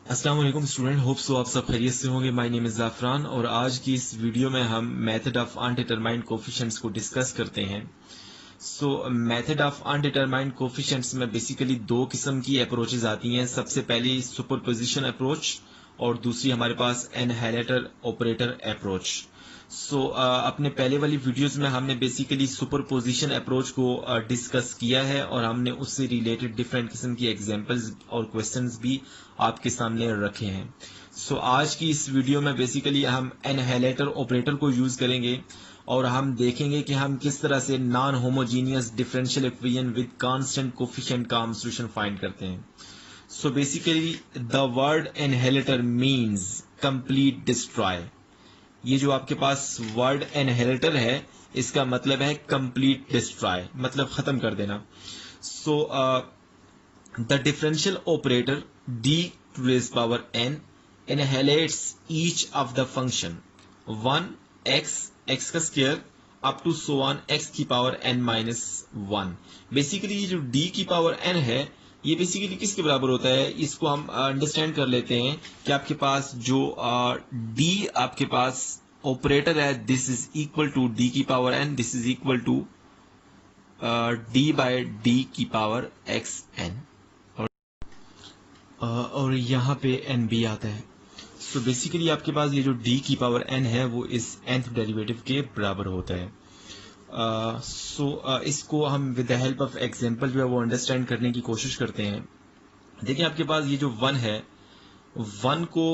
अस्सलाम वालेकुम student, hope so आप सब खैरियत से होंगे। माय नेम इज़ ज़ाफ़रान और आज की इस वीडियो में हम मेथड ऑफ अनडिटरमाइंड कोफिशिएंट्स को डिस्कस करते हैं। मेथड ऑफ अनडिटरमाइंड कोफिशिएंट्स में बेसिकली दो किस्म की अप्रोचेज आती हैं। सबसे पहली सुपरपोजिशन अप्रोच और दूसरी हमारे पास इनहेरिटर ऑपरेटर अप्रोच। अपने पहले वाली वीडियोस में हमने बेसिकली सुपरपोजिशन अप्रोच को डिस्कस किया है और हमने उससे रिलेटेड डिफरेंट किस्म की एग्जांपल्स और क्वेश्चंस भी आपके सामने रखे हैं। आज की इस वीडियो में बेसिकली हम इनहेरिटर ऑपरेटर को यूज करेंगे और हम देखेंगे कि हम किस तरह से non homogeneous differential equation with constant coefficient का हम सॉल्यूशन फाइंड करते हैं। Basically the word inheritor means complete destroy. ये जो आपके पास वर्ड इनहेरिटर है इसका मतलब है कंप्लीट डिस्ट्रॉय, मतलब खत्म कर देना। The differential operator D to raise power n annihilates each of the function 1 x x का square up to so on x की पावर एन माइनस 1। बेसिकली ये जो डी की पावर एन है ये बेसिकली किसके बराबर होता है, इसको हम अंडरस्टैंड कर लेते हैं कि आपके पास जो डी आपके पास ऑपरेटर है this is equal to D की power n, this is equal to D by D की पावर एक्स एन और यहाँ पे एन भी आता है। बेसिकली आपके पास ये जो डी की पावर एन है वो इस nth डेरिवेटिव के बराबर होता है। इसको हम with the help of example जो है वो अंडरस्टैंड करने की कोशिश करते हैं। देखिए आपके पास ये जो वन है, वन को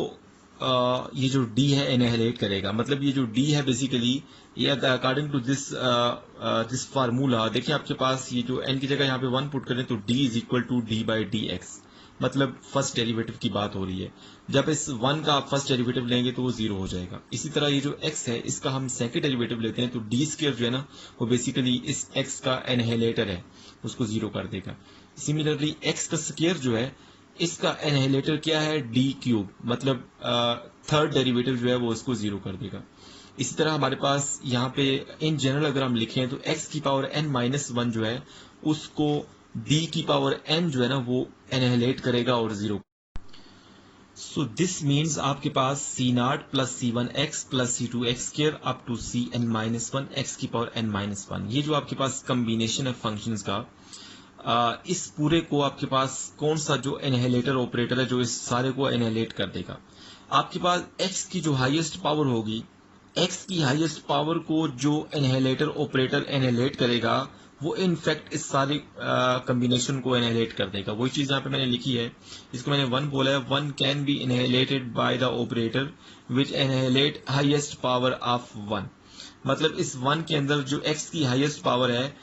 ये जो डी है इनहेरिट करेगा, मतलब ये जो डी है बेसिकली ये अकॉर्डिंग टू दिस फार्मूला। देखिए आपके पास ये जो एन की जगह यहाँ पे वन पुट करें तो D is equal to D by D X, मतलब फर्स्ट डेरिवेटिव की बात हो रही है। जब इस वन का आप फर्स्ट डेरिवेटिव लेंगे तो वो जीरो हो जाएगा। इसी तरह ये जो x है इसका हम सेकंड डेरिवेटिव लेते हैं तो डी स्क्वायर जो है ना वो बेसिकली इस x का इनहेरिटर है, उसको जीरो कर देगा। सिमिलरली x का स्क्वायर जो है इसका इनहेरिटर क्या है, डी क्यूब, मतलब थर्ड डेरिवेटिव जो है वो इसको जीरो कर देगा। इसी तरह हमारे पास यहाँ पे इन जनरल अगर हम लिखें तो x की पावर n माइनस वन जो है उसको d की पावर n जो है ना वो इनहेरिट करेगा और जीरो। दिस मीन्स आपके पास C not plus C one x plus C two x square up to C n minus one x की पावर n माइनस वन। ये जो आपके पास कम्बिनेशन है फंक्शंस का, इस पूरे को आपके पास कौन सा जो इनहेरिटर ऑपरेटर है जो इस सारे को इनहेरिट कर देगा। आपके पास x की जो हाईएस्ट पावर होगी, x की हाईएस्ट पावर को जो इनहेरिटर ऑपरेटर इनहेरिट करेगा वो इनफैक्ट इस सारे कॉम्बिनेशन को इनहेरिट कर देगा। वही चीज यहाँ पे मैंने लिखी है, इसको मैंने वन बोला है, one can be inherited by the operator which inherit highest power of one. मतलब इस वन के अंदर जो x की हाईएस्ट पावर है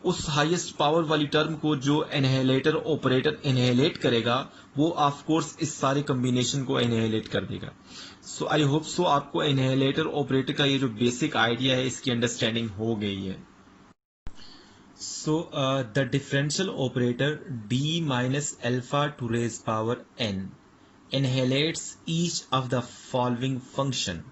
उस हाईएस्ट पावर वाली टर्म को जो इनहेरिटर ऑपरेटर इनहेरिट करेगा वो ऑफ कोर्स इस सारे कॉम्बिनेशन को इनहेरिट कर देगा। आई होप सो आपको इनहेरिटर ऑपरेटर का ये जो बेसिक आइडिया है इसकी अंडरस्टैंडिंग हो गई है। The differential operator d minus alpha to raise power n inherits each of the following function.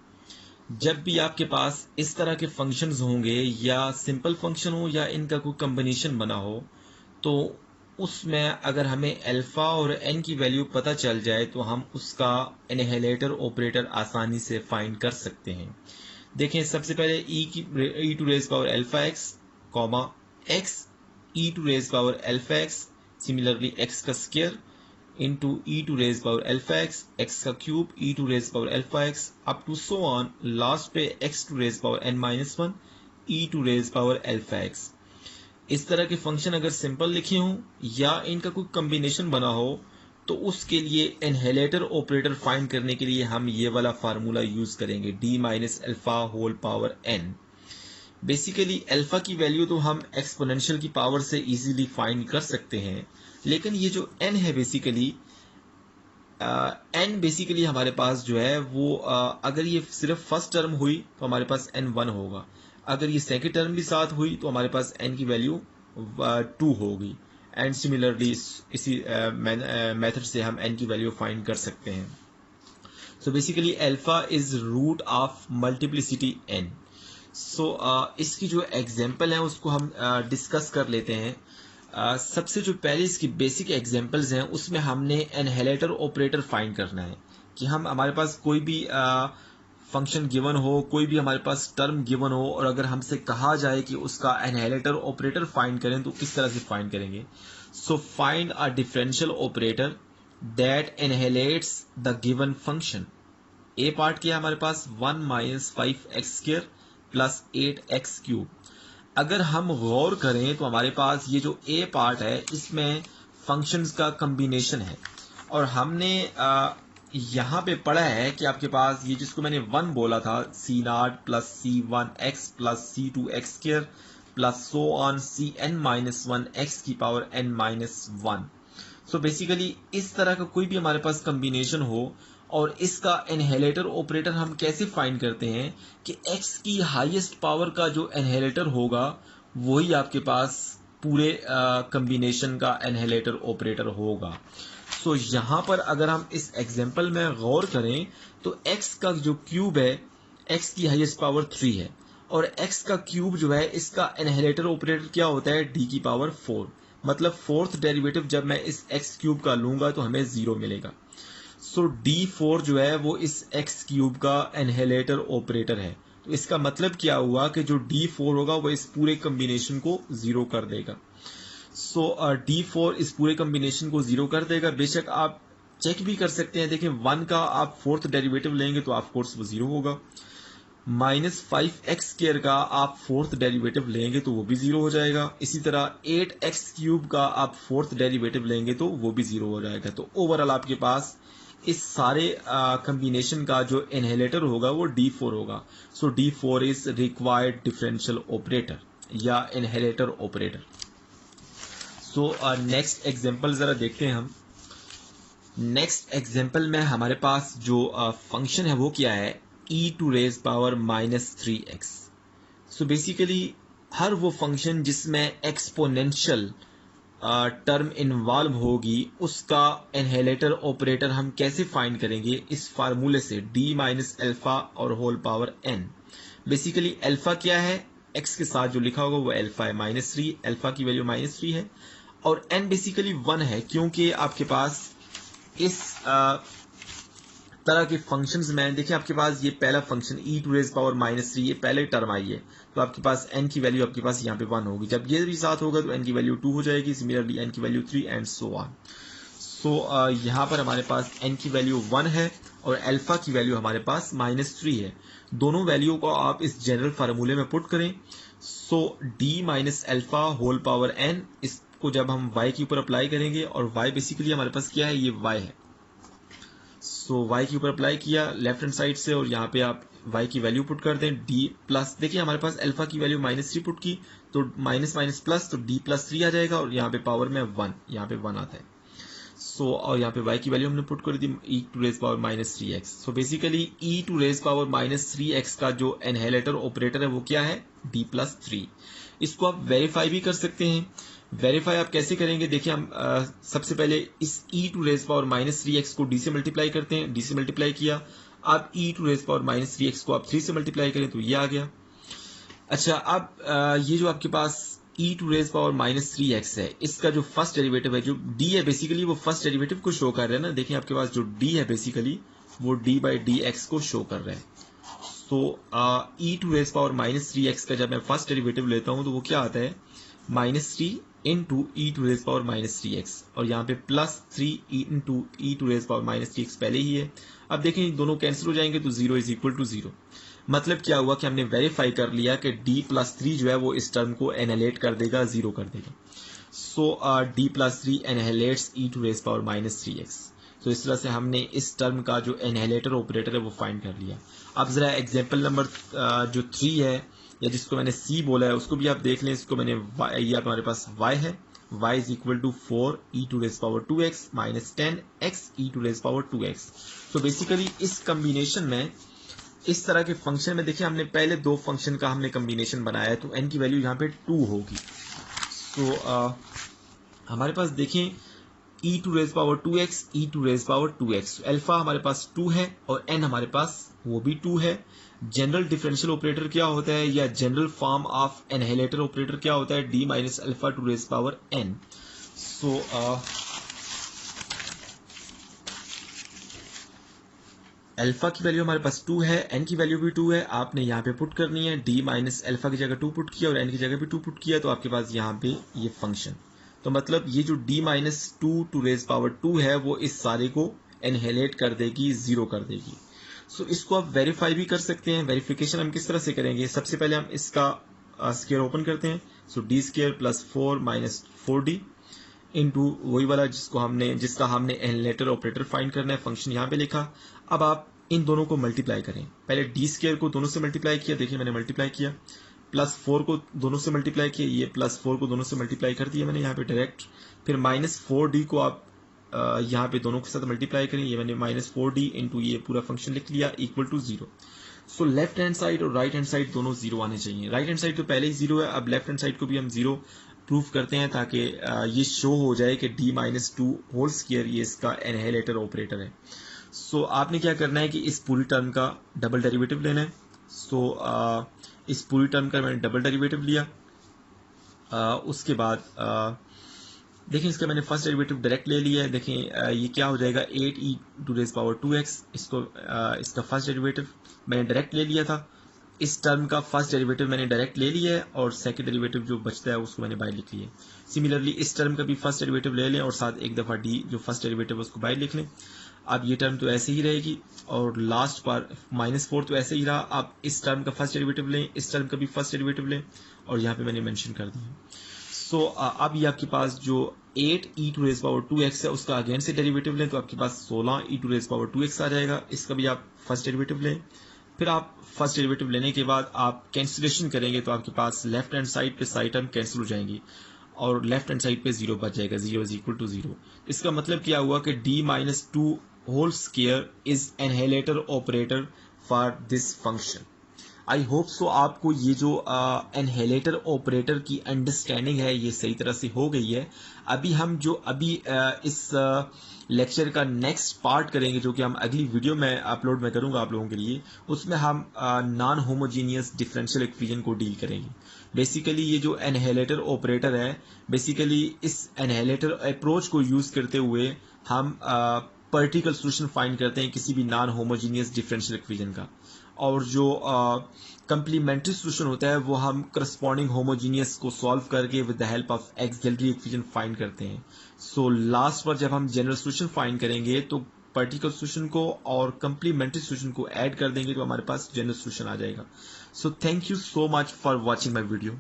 जब भी आपके पास इस तरह के फंक्शंस होंगे या सिंपल फंक्शन हो या इनका कोई कॉम्बिनेशन बना हो तो उसमें अगर हमें अल्फा और एन की वैल्यू पता चल जाए तो हम उसका इनहेरिटर ऑपरेटर आसानी से फाइंड कर सकते हैं। देखें सबसे पहले e to raise power alpha x comma x e to raise power alpha x, similarly x का square into e to raise power alpha x, x का cube e to raise power alpha x up to so on last पे x to raise power n minus 1 e to raise power alpha x। इस तरह के function अगर simple लिखे हों या इनका कोई कॉम्बिनेशन बना हो तो उसके लिए इनहेरिटर ऑपरेटर फाइंड करने के लिए हम ये वाला फार्मूला यूज करेंगे d minus alpha whole power n। Basically alpha की वैल्यू तो हम एक्सपोनेंशियल की पावर से इजीली फाइंड कर सकते हैं, लेकिन ये जो n है बेसिकली n बेसिकली हमारे पास जो है वो अगर ये सिर्फ फर्स्ट टर्म हुई तो हमारे पास n 1 होगा, अगर ये सेकंड टर्म भी साथ हुई तो हमारे पास n की वैल्यू 2 होगी। एंड सिमिलरली इसी मेथड से हम n की वैल्यू फाइंड कर सकते हैं। Basically alpha is root of multiplicity n। इसकी जो एग्जांपल है उसको हम डिस्कस कर लेते हैं। सबसे जो पहले इसकी बेसिक एग्जांपल्स हैं उसमें हमने इनहेलेटर ऑपरेटर फाइंड करना है कि हम हमारे पास कोई भी फंक्शन गिवन हो, कोई भी हमारे पास टर्म गिवन हो और अगर हमसे कहा जाए कि उसका इनहेलेटर ऑपरेटर फाइंड करें तो किस तरह से फाइंड करेंगे. So find a differential operator that annihilates the given function. A part क्या है हमारे पास 1 माइनस 5x² प्लस 8x³ अगर हम गौर करें तो हमारे पास ये जो ए पार्ट है इसमें फंक्शंस का कॉम्बिनेशन है और हमने यहाँ पे पढ़ा है कि आपके पास ये जिसको मैंने 1 बोला था c0 plus c1x plus c2x² plus so on cn-1x की पावर n-1. सो बेसिकली इस तरह का कोई भी हमारे पास कॉम्बिनेशन हो और इसका इनहेलेटर ऑपरेटर हम कैसे फाइंड करते हैं कि x की हाईएस्ट पावर का जो इनहेलेटर होगा वही आपके पास पूरे कॉम्बिनेशन का इनहेलेटर ऑपरेटर होगा. सो यहाँ पर अगर हम इस एग्जांपल में गौर करें तो x का जो क्यूब है, x की हाईएस्ट पावर 3 है और x का क्यूब जो है इसका इनहेलेटर ऑपरेटर क्या होता है d की पावर 4. मतलब फोर्थ डेरिवेटिव जब मैं इस x क्यूब का लूंगा तो हमें 0 मिलेगा. सो d4 जो है वो इस x क्यूब का इनहेलेटर ऑपरेटर है. तो इसका मतलब क्या हुआ कि जो d4 होगा वो इस पूरे कॉम्बिनेशन को 0 कर देगा. सो d4 इस पूरे कॉम्बिनेशन को 0 कर देगा. बेशक आप चेक भी कर सकते हैं, देखें 1 का आप फोर्थ डेरिवेटिव लेंगे तो ऑफ कोर्स वो 0 होगा. माइनस 5x² का आप फोर्थ डेरिवेटिव लेंगे तो वो भी 0 हो जाएगा. इसी तरह 8x³ का आप फोर्थ डेरिवेटिव लेंगे तो वो भी 0 हो जाएगा. तो ओवरऑल आपके पास इस सारे कॉम्बिनेशन का जो इनहेलेटर होगा वो d4 होगा. सो d4 is required differential operator या इनहेलेटर ऑपरेटर. सो नेक्स्ट एग्जांपल जरा देखते हैं हम. नेक्स्ट एग्जांपल में हमारे पास जो फंक्शन है वो क्या है e to raise power -3x. So basically हर वो फंक्शन जिसमें एक्सपोनेंशियल टर्म इन्वॉल्व होगी उसका इनहेलेटर ऑपरेटर हम कैसे फाइंड करेंगे इस फार्मूले से d माइनस अल्फा और whole power n. Basically alpha क्या है, x के साथ जो लिखा होगा वो अल्फा है -3, अल्फा की वैल्यू -3 है और n बेसिकली 1 है क्योंकि आपके पास इस तरह के फंक्शंस में देखिए आपके पास ये पहला function e to raise power -3 ये पहले टर्म आई है तो आपके पास n की वैल्यू आपके पास यहाँ पे 1 होगी. जब ये भी साथ होगा तो n की वैल्यू 2 हो जाएगी, सिमिलरली n की वैल्यू 3 एंड सो ऑन. सो यहाँ पर हमारे पास n की वैल्यू 1 है और अल्फा की वैल्यू हमारे पास -3 है. दोनों वैल्यू को आप इस जनरल फार्मूले में पुट करें. So d minus alpha whole power n इसको जब हम y के ऊपर अप्लाई करेंगे और y बेसिकली हमारे पास क्या है, ये y है. सो y के ऊपर अप्लाई किया लेफ्ट हैंड साइड से और यहाँ पे आप y की वैल्यू पुट कर दें d प्लस. देखिए हमारे पास अल्फा की वैल्यू -3 पुट की तो माइनस माइनस प्लस तो d प्लस 3 आ जाएगा और यहाँ पे पावर में 1 यहाँ पे 1 आता है. सो और यहाँ पे y की वैल्यू हमने पुट कर दी e to raise power -3x. So basically e to raise power -3x का जो इनहेलेटर ऑपरेटर है वो क्या है, d प्लस 3. इसको आप वेरीफाई भी कर सकते हैं. वेरीफाई आप कैसे करेंगे, देखिए हम सबसे पहले इस e to raise power -3x को d से मल्टीप्लाई करते हैं. d से मल्टीप्लाई किया, आप e to raise power -3x को आप 3 से मल्टीप्लाई करें तो ये आ गया. अच्छा अब ये जो आपके पास e to raise power -3x है इसका जो फर्स्ट डेरिवेटिव है जो d है बेसिकली वो फर्स्ट डेरिवेटिव को शो कर रहा है ना. देखिए आपके पास जो d है बेसिकली वो d बाई dx को शो कर रहा है. तो e to raise power -3x का जब मैं फर्स्ट डेरिवेटिव लेता हूं तो वो क्या आता है -3 into E to raise power -3x और यहाँ पे +3 into E to raise power -3x पहले ही है. अब देखें दोनों कैंसिल हो जाएंगे तो 0 इज इक्वल टू 0. मतलब क्या हुआ कि हमने वेरीफाई कर लिया कि d प्लस 3 जो है वो इस टर्म को एनहेलेट कर देगा, 0 कर देगा. So d plus 3 annihilates e to raise power -3x. तो इस तरह से हमने इस टर्म का जो एनहेलेटर ऑपरेटर है वो फाइंड कर लिया. अब जरा एग्जाम्पल नंबर जो 3 है या जिसको मैंने c बोला है उसको भी आप देख लें. इसको मैंने ये हमारे पास y है, y is equal to 4 e to raise power 2x minus 10 x e to raise power 2x. तो बेसिकली इस कम्बिनेशन में इस तरह के फंक्शन में देखिए हमने पहले दो फंक्शन का हमने कम्बिनेशन बनाया है तो n की वैल्यू यहाँ पे 2 होगी. तो हमारे पास देखें e to raise power 2x e to raise power 2x। Alpha हमारे पास 2 है और n हमारे पास वो भी 2 है। जनरल डिफरेंशियल ऑपरेटर क्या होता है, या general form of annihilator operator क्या होता है, d minus alpha to raise power n। So alpha की वैल्यू हमारे पास 2 है, n की वैल्यू भी 2 है, आपने यहाँ पे पुट करनी है। d माइनस अल्फा की जगह 2 पुट किया और n की जगह भी 2 पुट किया, तो आपके पास यहाँ पे ये फंक्शन। तो मतलब ये जो d minus 2 to raise power 2 है वो इस सारे को एनहेलेट कर देगी, जीरो कर देगी। सो इसको आप वेरीफाई भी कर सकते हैं। वेरिफिकेशन हम किस तरह से करेंगे, सबसे पहले हम इसका स्क्वायर ओपन करते हैं। So D square plus 4 minus 4d into वही वाला जिसका हमने एनहेलेटर ऑपरेटर फाइंड करना है, फंक्शन यहाँ पे लिखा। अब आप इन दोनों को मल्टीप्लाई करें। पहले डी स्क्वायर को दोनों से मल्टीप्लाई किया, देखिए मैंने मल्टीप्लाई किया, प्लस 4 को दोनों से मल्टीप्लाई किया, ये प्लस 4 को दोनों से मल्टीप्लाई कर दिया मैंने यहाँ पे डायरेक्ट। फिर माइनस 4d को आप यहाँ पे दोनों के साथ मल्टीप्लाई करें, ये मैंने माइनस 4d इंटू ये पूरा फंक्शन लिख लिया equal to 0। So left hand side और राइट हैंड साइड दोनों 0 आने चाहिए। राइट हैंड साइड तो पहले ही 0 है, अब लेफ्ट हैंड साइड को भी हम 0 प्रूफ करते हैं ताकि ये शो हो जाए कि d माइनस 2 होल स्क्वायर ये इसका एनहेलेटर ऑपरेटर है। सो आपने क्या करना है कि इस पूरी टर्म का डबल डेरिवेटिव लेना है। सो इस पूरी टर्म का मैंने डबल डेरिवेटिव लिया। उसके बाद देखें इसका मैंने फर्स्ट डेरिवेटिव डायरेक्ट ले लिया है। देखें ये क्या हो जाएगा 8e to raise power 2x। इसका फर्स्ट डेरिवेटिव मैंने डायरेक्ट ले लिया था। इस टर्म का फर्स्ट डेरिवेटिव मैंने डायरेक्ट ले लिया है और सेकंड डेरिवेटिव जो बचता है उसको मैंने बाय लिख लिया है। सिमिलरली इस टर्म का भी फर्स्ट डेरिवेटिव ले लें और साथ एक दफ़ा डी जो फर्स्ट डेरिवेटिव है उसको बाय लिख लें। अब ये टर्म तो ऐसे ही रहेगी और लास्ट पर -4 तो ऐसे ही रहा। आप इस टर्म का फर्स्ट डेरिवेटिव लें, इस टर्म का भी फर्स्ट डेरिवेटिव लें और यहाँ पे मैंने मेंशन कर दिया। सो अब ये आपके पास जो 8e to raise power 2x है उसका अगेन से डेरिवेटिव लें तो आपके पास 16e to raise power 2x आ जाएगा। इसका भी आप फर्स्ट डेरिवेटिव लें। फिर आप फर्स्ट डेरिवेटिव लेने के बाद आप कैंसिलेशन करेंगे तो आपके पास लेफ्ट हैंड साइड पे सारी टर्म कैंसिल हो जाएंगी और लेफ्ट हैंड साइड पे 0 बच जाएगा, 0 इज इक्वल टू 0। इसका मतलब क्या हुआ कि d minus 2 whole square is annihilator operator for this function. I hope so आपको ये जो एनहेलेटर ऑपरेटर की अंडरस्टैंडिंग है ये सही तरह से हो गई है। अभी हम जो इस लेक्चर का नेक्स्ट पार्ट करेंगे जो कि हम अगली वीडियो में अपलोड में करूंगा आप लोगों के लिए, उसमें हम नॉन होमोजीनियस डिफरेंशियल इक्वेशन को डील करेंगे। बेसिकली ये जो एनहेलेटर ऑपरेटर है, बेसिकली इस एनहेलेटर अप्रोच को यूज करते हुए हम पर्टिकुलर सॉल्यूशन फाइंड करते हैं किसी भी नॉन होमोजीनियस डिफरेंशियल इक्वेशन का, और जो कंप्लीमेंट्री सॉल्यूशन होता है वो हम करस्पॉन्डिंग होमोजीनियस को सॉल्व करके with the help of auxiliary equation find करते हैं। सो लास्ट पर जब हम जनरल सॉल्यूशन फाइंड करेंगे तो पर्टिकुलर सॉल्यूशन को और कंप्लीमेंट्री सॉल्यूशन को ऐड कर देंगे तो हमारे पास जनरल सॉल्यूशन आ जाएगा। So thank you so much for watching my video.